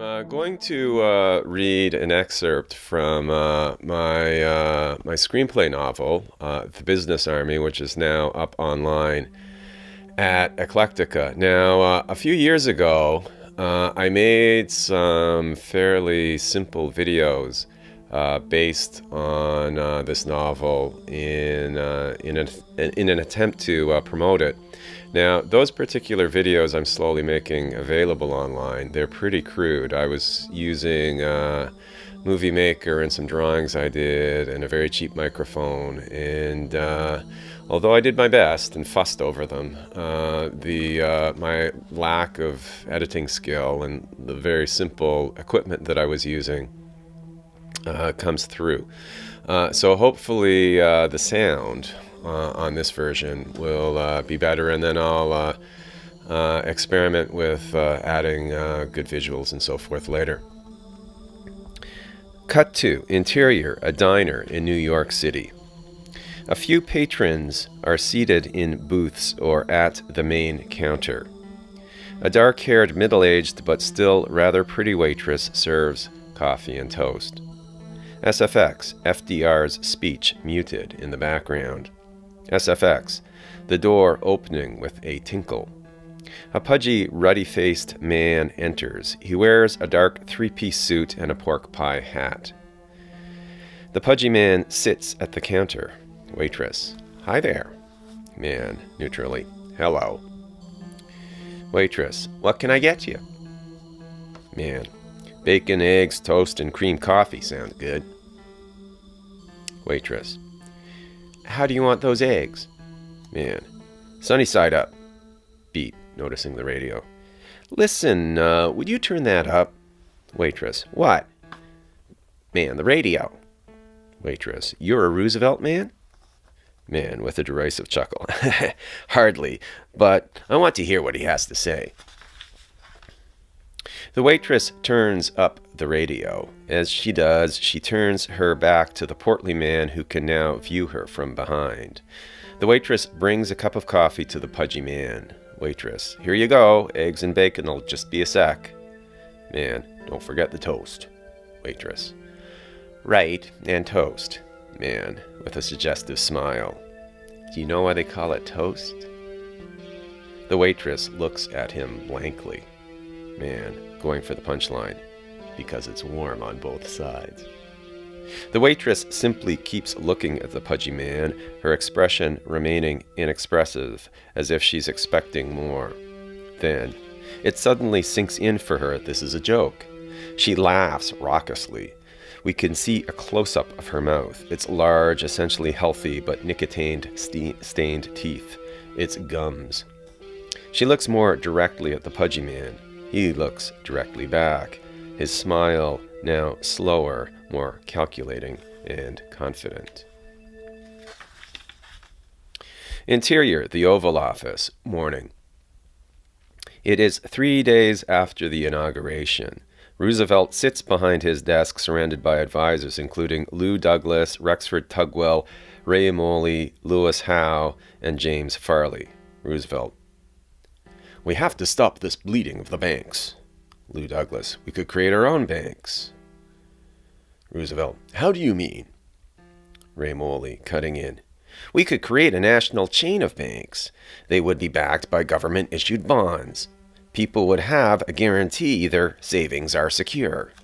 I'm going to read an excerpt from my screenplay novel, The Business Army, which is now up online at Eclectica. Now, a few years ago, I made some fairly simple videos based on this novel in an attempt to promote it. Now, those particular videos I'm slowly making available online. They're pretty crude. I was using Movie Maker and some drawings I did and a very cheap microphone. And although I did my best and fussed over them, my lack of editing skill and the very simple equipment that I was using comes through. So hopefully the sound on this version will be better, and then I'll experiment with adding good visuals and so forth later. Cut to interior, a diner in New York City. A few patrons are seated in booths or at the main counter. A dark-haired, middle-aged but still rather pretty waitress serves coffee and toast. SFX, FDR's speech muted in the background. SFX, the door opening with a tinkle. A pudgy, ruddy-faced man enters. He wears a dark three-piece suit and a pork pie hat. The pudgy man sits at the counter. Waitress, hi there. Man, neutrally, hello. Waitress, what can I get you? Man, bacon, eggs, toast, and cream coffee sound good. Waitress, how do you want those eggs? Man, sunny side up. Beat, noticing the radio. Listen, would you turn that up? Waitress, what? Man, the radio. Waitress, you're a Roosevelt man? Man, with a derisive chuckle. Hardly, but I want to hear what he has to say. The waitress turns up the radio. As she does, she turns her back to the portly man who can now view her from behind. The waitress brings a cup of coffee to the pudgy man. Waitress, here you go. Eggs and bacon'll just be a sec. Man, don't forget the toast. Waitress, right, and toast. Man, with a suggestive smile. Do you know why they call it toast? The waitress looks at him blankly. Man, going for the punchline, because it's warm on both sides. The waitress simply keeps looking at the pudgy man, her expression remaining inexpressive, as if she's expecting more. Then, it suddenly sinks in for her this is a joke. She laughs raucously. We can see a close-up of her mouth, its large, essentially healthy but nicotine-stained teeth, its gums. She looks more directly at the pudgy man. He looks directly back, his smile now slower, more calculating and confident. Interior, the Oval Office, morning. It is 3 days after the inauguration. Roosevelt sits behind his desk surrounded by advisors including Lou Douglas, Rexford Tugwell, Ray Moley, Lewis Howe, and James Farley. Roosevelt, we have to stop this bleeding of the banks. Lou Douglas, we could create our own banks. Roosevelt, how do you mean? Ray Moley, cutting in. We could create a national chain of banks. They would be backed by government-issued bonds. People would have a guarantee their savings are secure.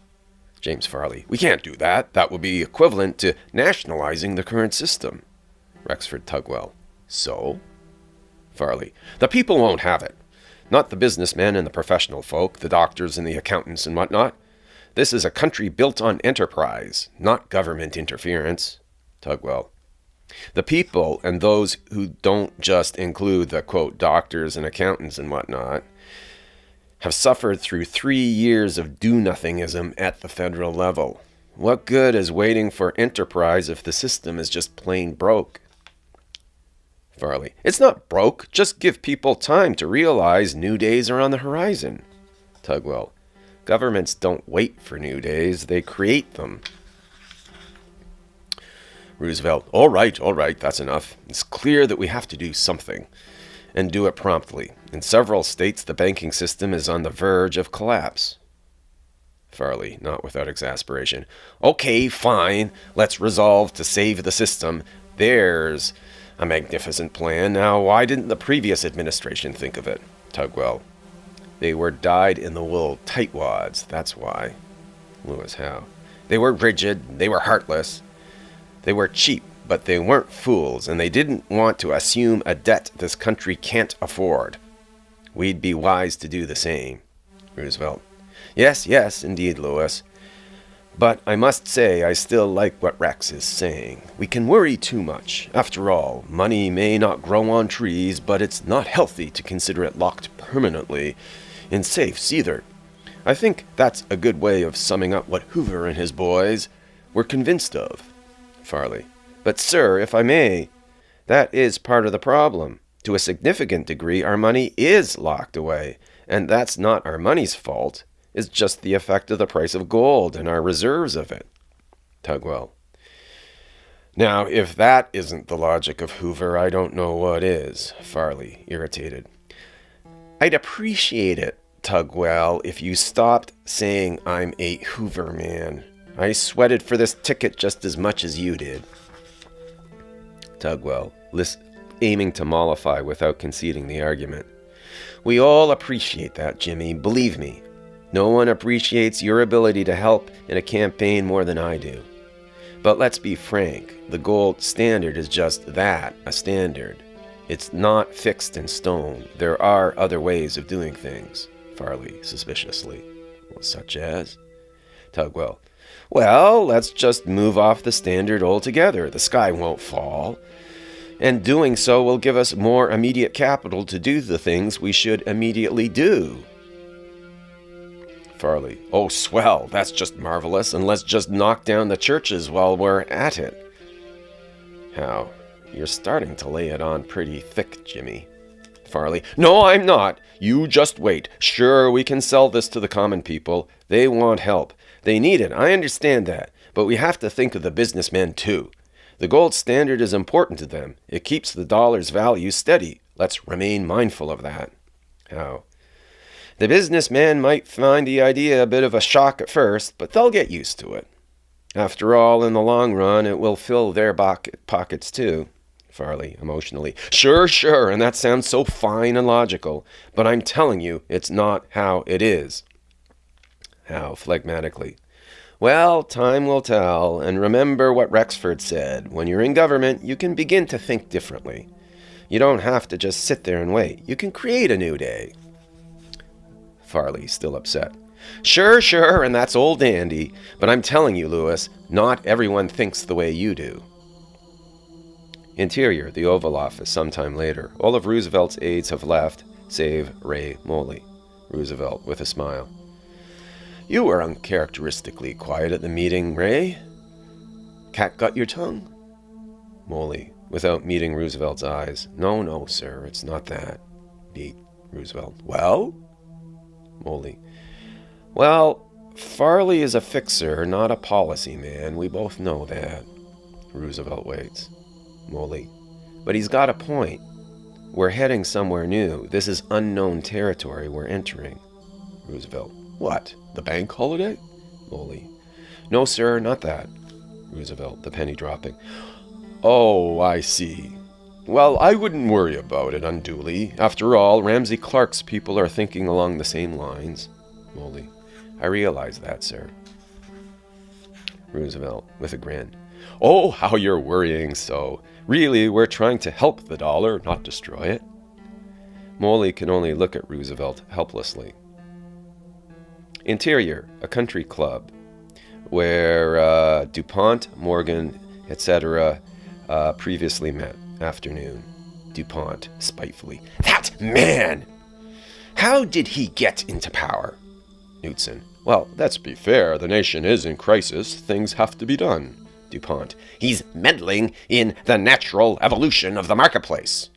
James Farley, we can't do that. That would be equivalent to nationalizing the current system. Rexford Tugwell, so? Farley, the people won't have it. Not the businessmen and the professional folk, the doctors and the accountants and whatnot. This is a country built on enterprise, not government interference. Tugwell, the people and those who don't just include the, quote, doctors and accountants and whatnot, have suffered through 3 years of do-nothingism at the federal level. What good is waiting for enterprise if the system is just plain broke? Farley, it's not broke. Just give people time to realize new days are on the horizon. Tugwell, governments don't wait for new days. They create them. Roosevelt, all right, that's enough. It's clear that we have to do something, and do it promptly. In several states, the banking system is on the verge of collapse. Farley, not without exasperation. Okay, fine. Let's resolve to save the system. There's a magnificent plan. Now, why didn't the previous administration think of it? Tugwell. They were dyed-in-the-wool tightwads, that's why. Lewis, how? They were rigid, they were heartless. They were cheap, but they weren't fools, and they didn't want to assume a debt this country can't afford. We'd be wise to do the same. Roosevelt. Yes, indeed, Lewis. But I must say I still like what Rex is saying. We can worry too much. After all, money may not grow on trees, but it's not healthy to consider it locked permanently in safes either. I think that's a good way of summing up what Hoover and his boys were convinced of. Farley. But, sir, if I may, that is part of the problem. To a significant degree, our money is locked away, and that's not our money's fault. It's just the effect of the price of gold and our reserves of it. Tugwell. Now, if that isn't the logic of Hoover, I don't know what is. Farley, irritated. I'd appreciate it, Tugwell, if you stopped saying I'm a Hoover man. I sweated for this ticket just as much as you did. Tugwell, aiming to mollify without conceding the argument. We all appreciate that, Jimmy, believe me. No one appreciates your ability to help in a campaign more than I do. But let's be frank, the gold standard is just that, a standard. It's not fixed in stone. There are other ways of doing things. Farley, suspiciously. Well, such as? Tugwell. Well, let's just move off the standard altogether. The sky won't fall. And doing so will give us more immediate capital to do the things we should immediately do. Farley. Oh, swell. That's just marvelous. And let's just knock down the churches while we're at it. How? You're starting to lay it on pretty thick, Jimmy. Farley. No, I'm not. You just wait. Sure, we can sell this to the common people. They want help. They need it. I understand that. But we have to think of the businessmen, too. The gold standard is important to them. It keeps the dollar's value steady. Let's remain mindful of that. How? The businessmen might find the idea a bit of a shock at first, but they'll get used to it. After all, in the long run, it will fill their pockets too. Farley, emotionally. Sure, and that sounds so fine and logical, but I'm telling you, it's not how it is. How, phlegmatically. Well, time will tell, and remember what Rexford said. When you're in government, you can begin to think differently. You don't have to just sit there and wait. You can create a new day. Farley, still upset. Sure, and that's old dandy. But I'm telling you, Lewis, not everyone thinks the way you do. Interior, the Oval Office, sometime later. All of Roosevelt's aides have left, save Ray Moley. Roosevelt, with a smile. You were uncharacteristically quiet at the meeting, Ray. Cat got your tongue? Moley, without meeting Roosevelt's eyes. No, sir, it's not that. Beat. Roosevelt. Well? Moley. Well, Farley is a fixer, not a policy man. We both know that. Roosevelt waits. Moley. But he's got a point. We're heading somewhere new. This is unknown territory we're entering. Roosevelt. What? The bank holiday? Moley. No, sir, not that. Roosevelt, the penny dropping. Oh, I see. Well, I wouldn't worry about it unduly. After all, Ramsey Clark's people are thinking along the same lines. Moley. I realize that, sir. Roosevelt, with a grin. Oh, how you're worrying so. Really, we're trying to help the dollar, not destroy it. Moley can only look at Roosevelt helplessly. Interior, a country club, where DuPont, Morgan, etc. Previously met. Afternoon. DuPont, spitefully. That man! How did he get into power? Knudsen. Well, let's be fair. The nation is in crisis. Things have to be done. DuPont. He's meddling in the natural evolution of the marketplace.